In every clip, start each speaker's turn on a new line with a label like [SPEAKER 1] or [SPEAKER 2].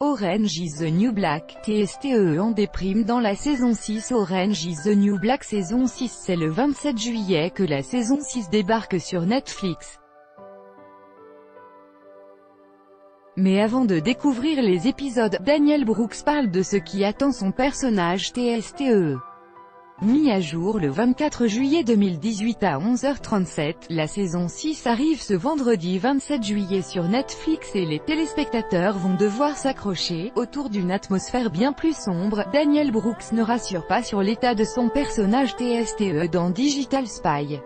[SPEAKER 1] Orange is the New Black, TSTE en déprime dans la saison 6. Orange is the New Black saison 6. C'est le 27 juillet que la saison 6 débarque sur Netflix. Mais avant de découvrir les épisodes, Daniel Brooks parle de ce qui attend son personnage TSTE. Mis à jour le 24 juillet 2018 à 11h37, la saison 6 arrive ce vendredi 27 juillet sur Netflix et les téléspectateurs vont devoir s'accrocher, autour d'une atmosphère bien plus sombre. Daniel Brooks ne rassure pas sur l'état de son personnage TSTE dans Digital Spy.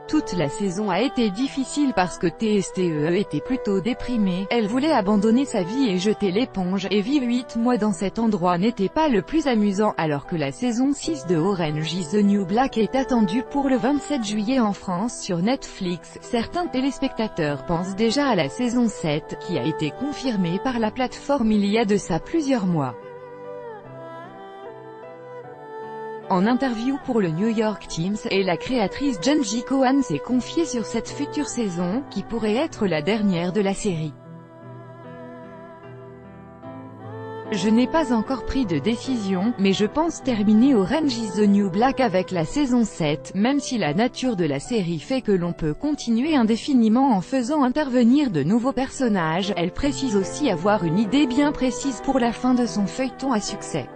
[SPEAKER 1] Toute la saison a été difficile parce que TSTE était plutôt déprimée, elle voulait abandonner sa vie et jeter l'éponge, et vivre 8 mois dans cet endroit n'était pas le plus amusant. Alors que la saison 6 de Orange is the New Black est attendue pour le 27 juillet en France sur Netflix, certains téléspectateurs pensent déjà à la saison 7, qui a été confirmée par la plateforme il y a de ça plusieurs mois. En interview pour le New York Times, et la créatrice Jenji Kohan s'est confiée sur cette future saison, qui pourrait être la dernière de la série. Je n'ai pas encore pris de décision, mais je pense terminer Orange is the New Black avec la saison 7, même si la nature de la série fait que l'on peut continuer indéfiniment en faisant intervenir de nouveaux personnages. Elle précise aussi avoir une idée bien précise pour la fin de son feuilleton à succès.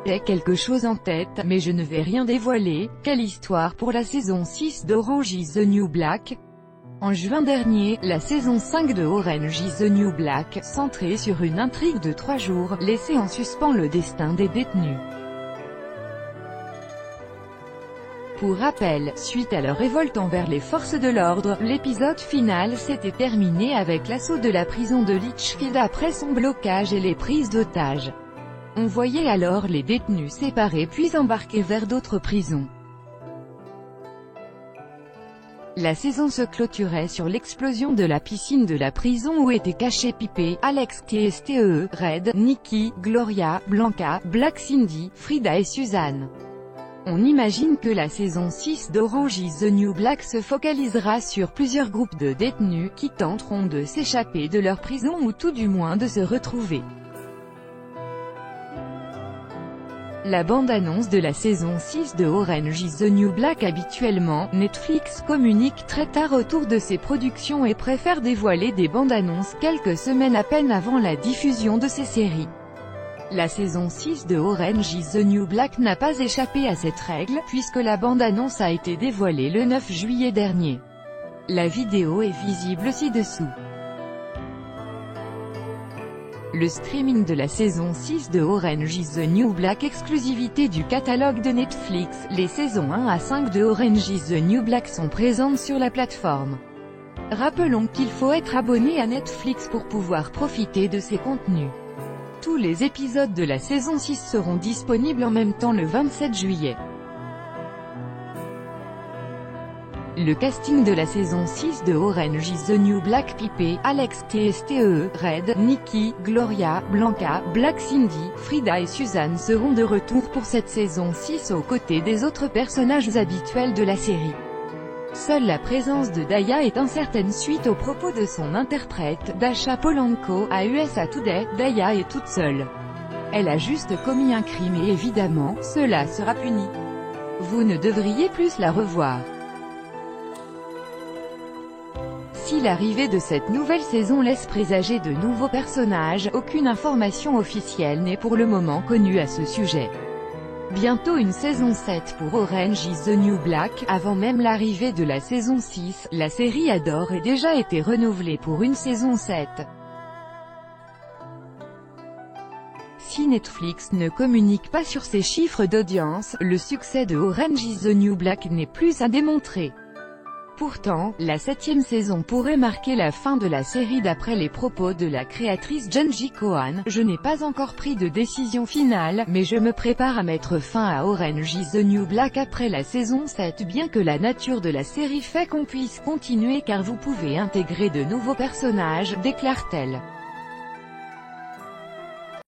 [SPEAKER 1] J'ai quelque chose en tête, mais je ne vais rien dévoiler. Quelle histoire pour la saison 6 d'Orange is the New Black? En juin dernier, la saison 5 de Orange is the New Black, centrée sur une intrigue de 3 jours, laissait en suspens le destin des détenus. Pour rappel, suite à leur révolte envers les forces de l'ordre, l'épisode final s'était terminé avec l'assaut de la prison de Litchfield après son blocage et les prises d'otages. On voyait alors les détenus séparés puis embarqués vers d'autres prisons. La saison se clôturait sur l'explosion de la piscine de la prison où étaient cachés Pipé, Alex TSTE, Red, Nikki, Gloria, Blanca, Black Cindy, Frida et Suzanne. On imagine que la saison 6 d'Orange is the New Black se focalisera sur plusieurs groupes de détenus qui tenteront de s'échapper de leur prison ou tout du moins de se retrouver. La bande-annonce de la saison 6 de Orange is the New Black. Habituellement, Netflix communique très tard autour de ses productions et préfère dévoiler des bandes-annonces quelques semaines à peine avant la diffusion de ses séries. La saison 6 de Orange is the New Black n'a pas échappé à cette règle, puisque la bande-annonce a été dévoilée le 9 juillet dernier. La vidéo est visible ci-dessous. Le streaming de la saison 6 de Orange is the New Black, exclusivité du catalogue de Netflix. Les saisons 1 à 5 de Orange is the New Black sont présentes sur la plateforme. Rappelons qu'il faut être abonné à Netflix pour pouvoir profiter de ces contenus. Tous les épisodes de la saison 6 seront disponibles en même temps le 27 juillet. Le casting de la saison 6 de Orange is the New Black. Pipé, Alex TSTE, Red, Nikki, Gloria, Blanca, Black Cindy, Frida et Suzanne seront de retour pour cette saison 6 aux côtés des autres personnages habituels de la série. Seule la présence de Daya est incertaine suite aux propos de son interprète, Dasha Polanco, à USA Today. Daya est toute seule. Elle a juste commis un crime et évidemment, cela sera puni. Vous ne devriez plus la revoir. Si l'arrivée de cette nouvelle saison laisse présager de nouveaux personnages, aucune information officielle n'est pour le moment connue à ce sujet. Bientôt une saison 7 pour Orange is the New Black. Avant même l'arrivée de la saison 6, la série a d'ores et déjà été renouvelée pour une saison 7. Si Netflix ne communique pas sur ses chiffres d'audience, le succès de Orange is the New Black n'est plus à démontrer. Pourtant, la 7e saison pourrait marquer la fin de la série d'après les propos de la créatrice Jenji Kohan. Je n'ai pas encore pris de décision finale, mais je me prépare à mettre fin à Orange is the New Black après la saison 7, bien que la nature de la série fait qu'on puisse continuer car vous pouvez intégrer de nouveaux personnages, déclare-t-elle.